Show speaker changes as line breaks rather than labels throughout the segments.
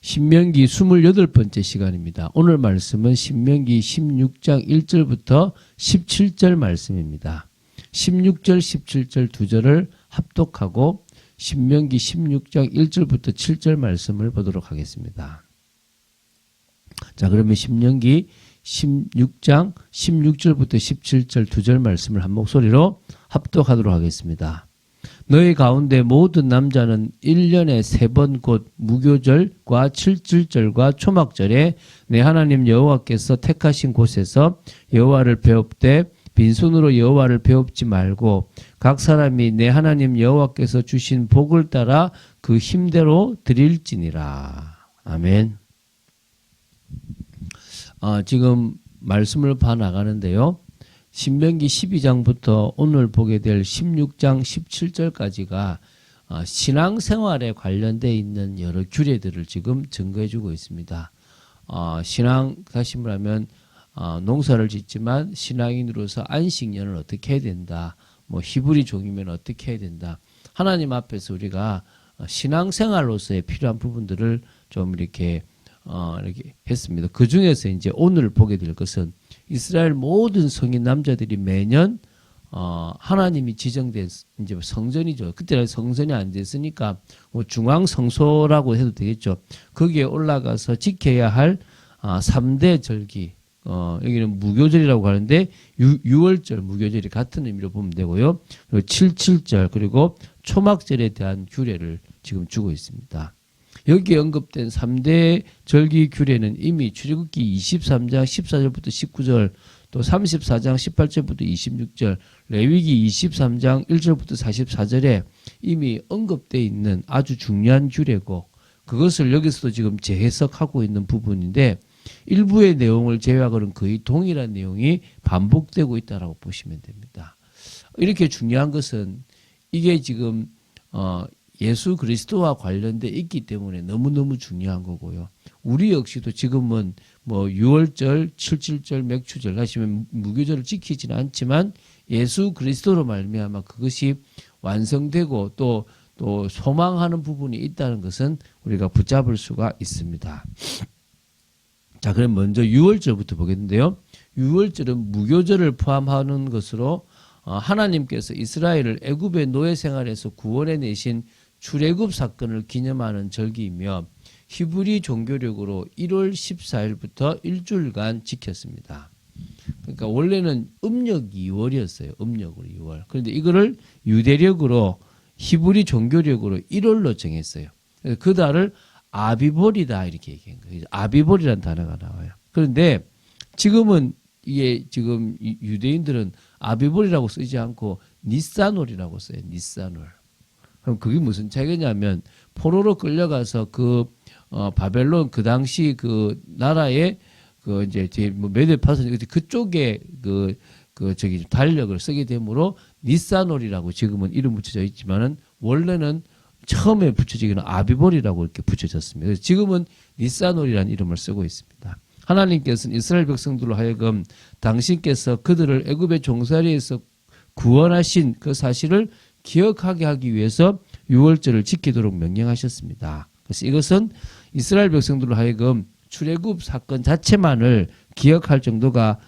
신명기 28번째 시간입니다. 오늘 말씀은 신명기 16장 1절부터 17절 말씀입니다. 16절, 17절 두 절을 합독하고 신명기 16장 1절부터 7절 말씀을 보도록 하겠습니다. 자, 그러면 신명기 16장 16절부터 17절 두 절 말씀을 한 목소리로 합독하도록 하겠습니다. 너희 가운데 모든 남자는 1년에 3번 곧 무교절과 칠칠절과 초막절에 내 하나님 여호와께서 택하신 곳에서 여호와를 배웁되 빈손으로 여호와를 배웁지 말고 각 사람이 내 하나님 여호와께서 주신 복을 따라 그 힘대로 드릴지니라. 아멘. 지금 말씀을 봐나가는데요. 신명기 12장부터 오늘 보게 될 16장 17절까지가 신앙생활에 관련되어 있는 여러 규례들을 지금 증거해 주고 있습니다. 신앙, 다시 말하면 농사를 짓지만 신앙인으로서 안식년을 어떻게 해야 된다. 뭐 히브리 종이면 어떻게 해야 된다. 하나님 앞에서 우리가 신앙생활로서의 필요한 부분들을 좀 이렇게 했습니다. 그 중에서 이제 오늘 보게 될 것은 이스라엘 모든 성인 남자들이 매년 하나님이 지정된 이제 성전이죠. 그때는 성전이 안 됐으니까 뭐 중앙 성소라고 해도 되겠죠. 거기에 올라가서 지켜야 할 3대 절기. 여기는 무교절이라고 하는데 6월절 무교절이 같은 의미로 보면 되고요. 그리고 7.7절 그리고 초막절에 대한 규례를 지금 주고 있습니다. 여기에 언급된 3대 절기 규례는 이미 출애굽기 23장 14절부터 19절 또 34장 18절부터 26절 레위기 23장 1절부터 44절에 이미 언급되어 있는 아주 중요한 규례고 그것을 여기서도 지금 재해석하고 있는 부분인데 일부의 내용을 제외하고는 거의 동일한 내용이 반복되고 있다고 보시면 됩니다. 이렇게 중요한 것은 이게 지금 예수 그리스도와 관련돼 있기 때문에 너무너무 중요한 거고요. 우리 역시도 지금은 뭐 6월절, 7.7절, 맥추절 하시면 무교절을 지키지는 않지만 예수 그리스도로 말미암아 그것이 완성되고 또 소망하는 부분이 있다는 것은 우리가 붙잡을 수가 있습니다. 자, 그럼 먼저 6월절부터 보겠는데요. 6월절은 무교절을 포함하는 것으로 하나님께서 이스라엘을 애굽의 노예 생활에서 구원해 내신 출애굽 사건을 기념하는 절기이며 히브리 종교력으로 1월 14일부터 일주일간 지켰습니다. 그러니까 원래는 음력 2월이었어요. 음력으로 2월. 그런데 이거를 유대력으로 히브리 종교력으로 1월로 정했어요. 그래서 그 달을 아비볼이다 이렇게 얘기한 거예요. 아비볼이라는 단어가 나와요. 그런데 지금은 이게 지금 유대인들은 아비볼이라고 쓰지 않고 니산월이라고 써요. 니산월. 그럼 그게 무슨 차이냐면 포로로 끌려가서 바벨론 그 당시 그 나라의 그 이제 뭐 메데파선 그쪽에 저기 달력을 쓰게 되므로 니산월이라고 지금은 이름 붙여져 있지만은 원래는 처음에 붙여지기는 아비볼이라고 이렇게 붙여졌습니다. 그래서 지금은 니산월이라는 이름을 쓰고 있습니다. 하나님께서는 이스라엘 백성들로 하여금 당신께서 그들을 애굽의 종살이에서 구원하신 그 사실을 기억하게 하기 위해서 6월절을 지키도록 명령하셨습니다. 그래서 이것은 이스라엘 백성들로 하여금 출애굽 사건 자체만을 기억할 정도가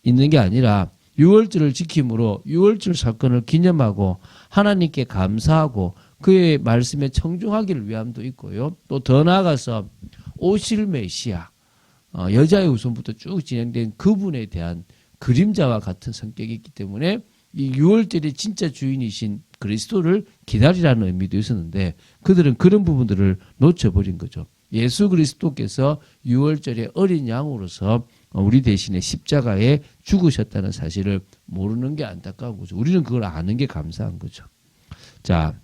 있는 게 아니라 6월절을 지킴으로 6월절 사건을 기념하고 하나님께 감사하고 그의 말씀에 청중하기를 위함도 있고요. 또 더 나아가서 오실 메시아 여자의 후손부터 쭉 진행된 그분에 대한 그림자와 같은 성격이 있기 때문에 이 6월절의 진짜 주인이신 그리스도를 기다리라는 의미도 있었는데 그들은 그런 부분들을 놓쳐버린 거죠. 예수 그리스도께서 6월절의 어린 양으로서 우리 대신에 십자가에 죽으셨다는 사실을 모르는 게 안타까운 거죠. 우리는 그걸 아는 게 감사한 거죠. 자,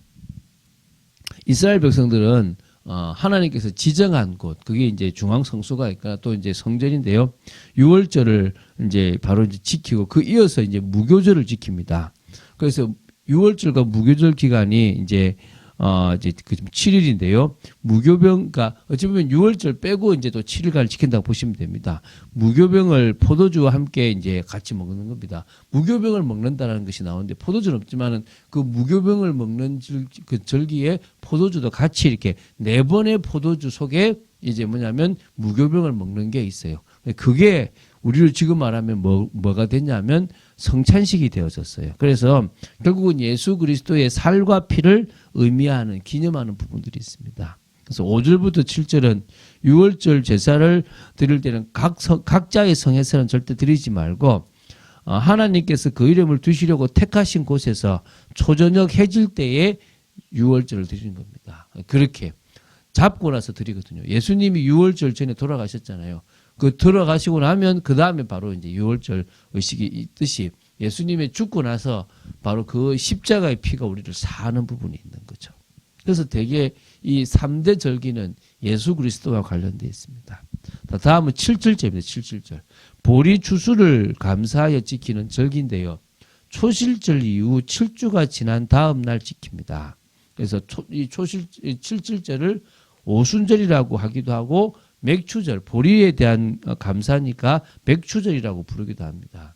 이스라엘 백성들은 하나님께서 지정한 곳, 그게 이제 중앙 성소가 있거나 또 이제 성전인데요. 6월절을 이제 바로 이제 지키고 그 이어서 이제 무교절을 지킵니다. 그래서 6월절과 무교절 기간이 이제 이제 그 7일인데요. 무교병, 그러니까 어찌 보면 6월절 빼고 이제 또 7일간을 지킨다고 보시면 됩니다. 무교병을 포도주와 함께 이제 같이 먹는 겁니다. 무교병을 먹는다는 것이 나오는데 포도주는 없지만은 그 무교병을 먹는 그 절기에 포도주도 같이 이렇게 4번의 포도주 속에 이제 뭐냐면 무교병을 먹는 게 있어요. 그게 우리를 지금 말하면 뭐가 됐냐면 성찬식이 되어졌어요. 그래서 결국은 예수 그리스도의 살과 피를 의미하는 기념하는 부분들이 있습니다. 그래서 5절부터 7절은 6월절 제사를 드릴 때는 각자의 성에서는 절대 드리지 말고 하나님께서 그 이름을 두시려고 택하신 곳에서 초저녁 해질 때에 6월절을 드리는 겁니다. 그렇게 잡고 나서 드리거든요. 예수님이 6월절 전에 돌아가셨잖아요. 그 들어가시고 나면 그 다음에 바로 이제 6월절 의식이 있듯이 예수님의 죽고 나서 바로 그 십자가의 피가 우리를 사하는 부분이 있는 거죠. 그래서 대개 이 3대 절기는 예수 그리스도와 관련되어 있습니다. 다음은 7절째입니다. 7절절. 보리 추수를 감사하여 지키는 절기인데요. 초실절 이후 7주가 지난 다음 날 지킵니다. 그래서 이 7절절을 오순절이라고 하기도 하고 맥추절, 보리에 대한 감사니까 맥추절이라고 부르기도 합니다.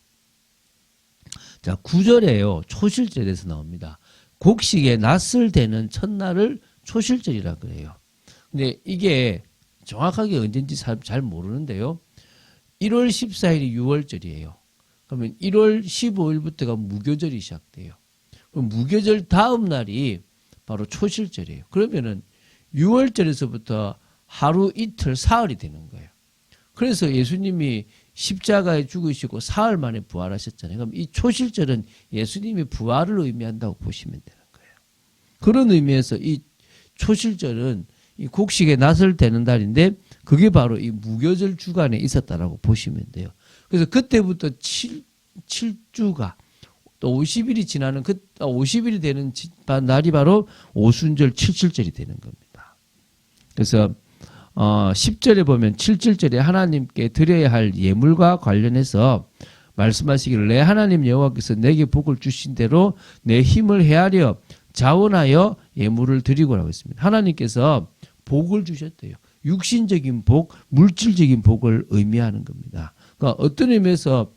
자, 9절에요. 초실절에서 나옵니다. 곡식의 낫을 대는 첫날을 초실절이라 그래요. 근데 이게 정확하게 언제인지 잘 모르는데요. 1월 14일이 6월절이에요. 그러면 1월 15일부터가 무교절이 시작돼요. 그럼 무교절 다음 날이 바로 초실절이에요. 그러면은 6월절에서부터 하루 이틀 사흘이 되는 거예요. 그래서 예수님이 십자가에 죽으시고 사흘 만에 부활하셨잖아요. 그럼 이 초실절은 예수님이 부활을 의미한다고 보시면 되는 거예요. 그런 의미에서 이 초실절은 이 곡식의 낫을 대는 달인데 그게 바로 이 무교절 주간에 있었다라고 보시면 돼요. 그래서 그때부터 7주가 또 50일이 지나는 50일이 되는 날이 바로 오순절 7.7절이 되는 겁니다. 그래서 10절에 보면 7.7절에 하나님께 드려야 할 예물과 관련해서 말씀하시기를 내 하나님 여호와께서 내게 복을 주신 대로 내 힘을 헤아려 자원하여 예물을 드리고라고 했습니다. 하나님께서 복을 주셨대요. 육신적인 복, 물질적인 복을 의미하는 겁니다. 그러니까 어떤 의미에서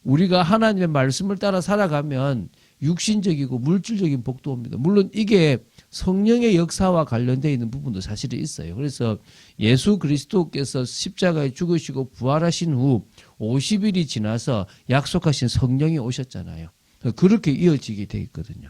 우리가 하나님의 말씀을 따라 살아가면 육신적이고 물질적인 복도 옵니다. 물론 이게 성령의 역사와 관련되어 있는 부분도 사실은 있어요. 그래서 예수 그리스도께서 십자가에 죽으시고 부활하신 후 50일이 지나서 약속하신 성령이 오셨잖아요. 그렇게 이어지게 되어 있거든요.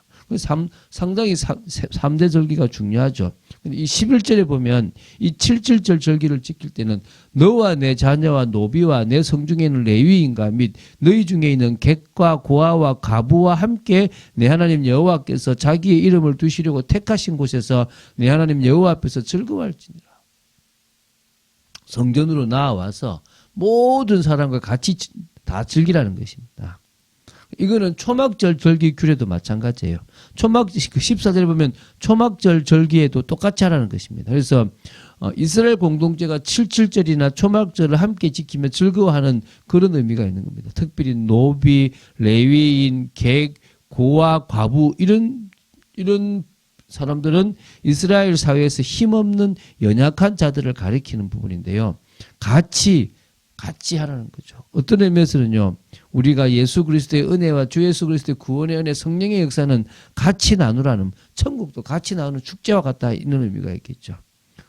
상당히 3대 절기가 중요하죠. 근데 이 11절에 보면 이 7.7절 절기를 지킬 때는 너와 내 자녀와 노비와 내 성중에 있는 레위인과 및 너희 중에 있는 객과 고아와 가부와 함께 내 하나님 여호와께서 자기의 이름을 두시려고 택하신 곳에서 내 하나님 여호와 앞에서 즐거워할지니라. 성전으로 나와서 모든 사람과 같이 다 즐기라는 것입니다. 이거는 초막절 절기 규례도 마찬가지예요. 그 14절에 보면 초막절 절기에도 똑같이 하라는 것입니다. 그래서 이스라엘 공동체가 7.7절이나 초막절을 함께 지키며 즐거워하는 그런 의미가 있는 겁니다. 특별히 노비, 레위인, 객, 고아, 과부 이런 사람들은 이스라엘 사회에서 힘없는 연약한 자들을 가리키는 부분인데요. 같이 하라는 거죠. 어떤 의미에서는요, 우리가 예수 그리스도의 은혜와 주 예수 그리스도의 구원의 은혜, 성령의 역사는 같이 나누라는, 천국도 같이 나누는 축제와 같다 이런 의미가 있겠죠.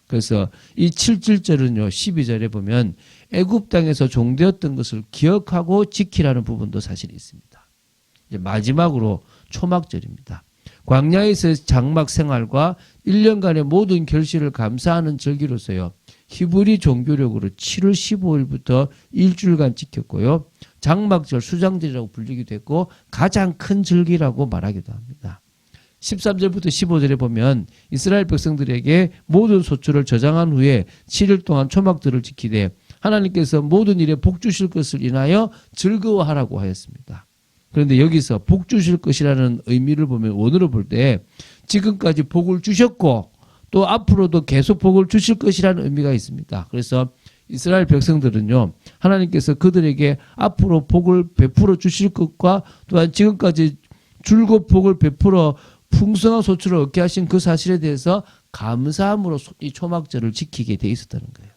그래서 이 7.7절은요, 12절에 보면 애굽 땅에서 종되었던 것을 기억하고 지키라는 부분도 사실 있습니다. 이제 마지막으로 초막절입니다. 광야에서의 장막 생활과 1년간의 모든 결실을 감사하는 절기로서요. 히브리 종교력으로 7월 15일부터 일주일간 지켰고요. 장막절, 수장절이라고 불리기도 했고 가장 큰 절기라고 말하기도 합니다. 13절부터 15절에 보면 이스라엘 백성들에게 모든 소출을 저장한 후에 7일 동안 초막절을 지키되 하나님께서 모든 일에 복 주실 것을 인하여 즐거워하라고 하였습니다. 그런데 여기서 복 주실 것이라는 의미를 보면 원어로 볼 때 지금까지 복을 주셨고 또 앞으로도 계속 복을 주실 것이라는 의미가 있습니다. 그래서 이스라엘 백성들은요, 하나님께서 그들에게 앞으로 복을 베풀어 주실 것과 또한 지금까지 줄곧 복을 베풀어 풍성한 소출을 얻게 하신 그 사실에 대해서 감사함으로 이 초막절을 지키게 돼 있었다는 거예요.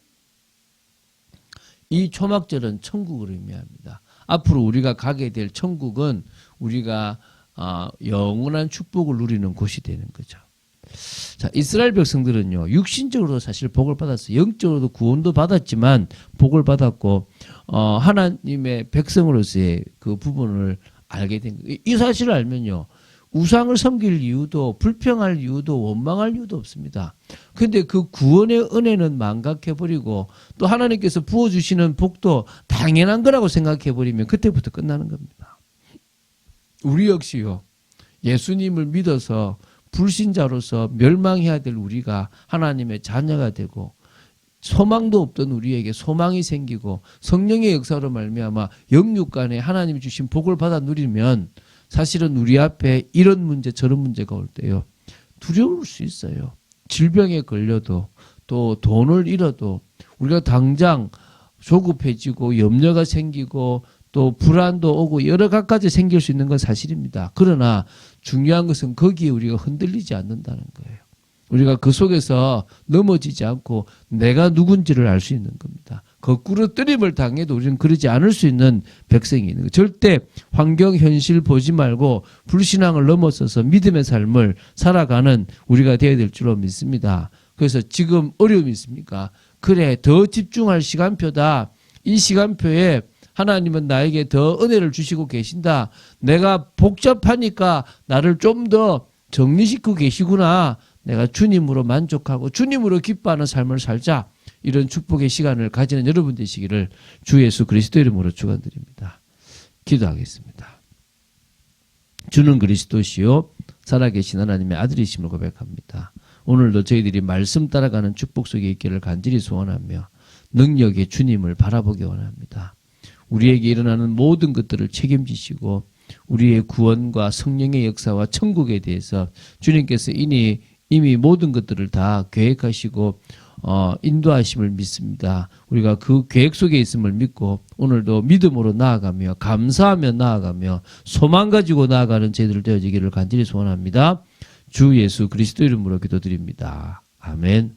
이 초막절은 천국을 의미합니다. 앞으로 우리가 가게 될 천국은 우리가 영원한 축복을 누리는 곳이 되는 거죠. 자, 이스라엘 백성들은요, 육신적으로도 사실 복을 받았어요. 영적으로도 구원도 받았지만 복을 받았고, 하나님의 백성으로서의 그 부분을 알게 된 거예요. 이 사실을 알면요, 우상을 섬길 이유도, 불평할 이유도, 원망할 이유도 없습니다. 근데 그 구원의 은혜는 망각해버리고, 또 하나님께서 부어주시는 복도 당연한 거라고 생각해버리면 그때부터 끝나는 겁니다. 우리 역시요, 예수님을 믿어서 불신자로서 멸망해야 될 우리가 하나님의 자녀가 되고 소망도 없던 우리에게 소망이 생기고 성령의 역사로 말미암아 영육간에 하나님이 주신 복을 받아 누리면 사실은 우리 앞에 이런 문제 저런 문제가 올 때요, 두려울 수 있어요. 질병에 걸려도 또 돈을 잃어도 우리가 당장 조급해지고 염려가 생기고 또 불안도 오고 여러 가지 생길 수 있는 건 사실입니다. 그러나 중요한 것은 거기에 우리가 흔들리지 않는다는 거예요. 우리가 그 속에서 넘어지지 않고 내가 누군지를 알 수 있는 겁니다. 거꾸로 뜨림을 당해도 우리는 그러지 않을 수 있는 백성이 있는 거예요. 절대 환경, 현실 보지 말고 불신앙을 넘어서서 믿음의 삶을 살아가는 우리가 되어야 될 줄로 믿습니다. 그래서 지금 어려움이 있습니까? 그래, 더 집중할 시간표다. 이 시간표에 하나님은 나에게 더 은혜를 주시고 계신다. 내가 복잡하니까 나를 좀 더 정리시키고 계시구나. 내가 주님으로 만족하고 주님으로 기뻐하는 삶을 살자. 이런 축복의 시간을 가지는 여러분 되시기를 주 예수 그리스도 이름으로 축원드립니다. 기도하겠습니다. 주는 그리스도시요 살아계신 하나님의 아들이심을 고백합니다. 오늘도 저희들이 말씀 따라가는 축복 속에 있기를 간절히 소원하며 능력의 주님을 바라보기 원합니다. 우리에게 일어나는 모든 것들을 책임지시고 우리의 구원과 성령의 역사와 천국에 대해서 주님께서 이미 모든 것들을 다 계획하시고 인도하심을 믿습니다. 우리가 그 계획 속에 있음을 믿고 오늘도 믿음으로 나아가며 감사하며 나아가며 소망 가지고 나아가는 저희들 되어지기를 간절히 소원합니다. 주 예수 그리스도 이름으로 기도드립니다. 아멘.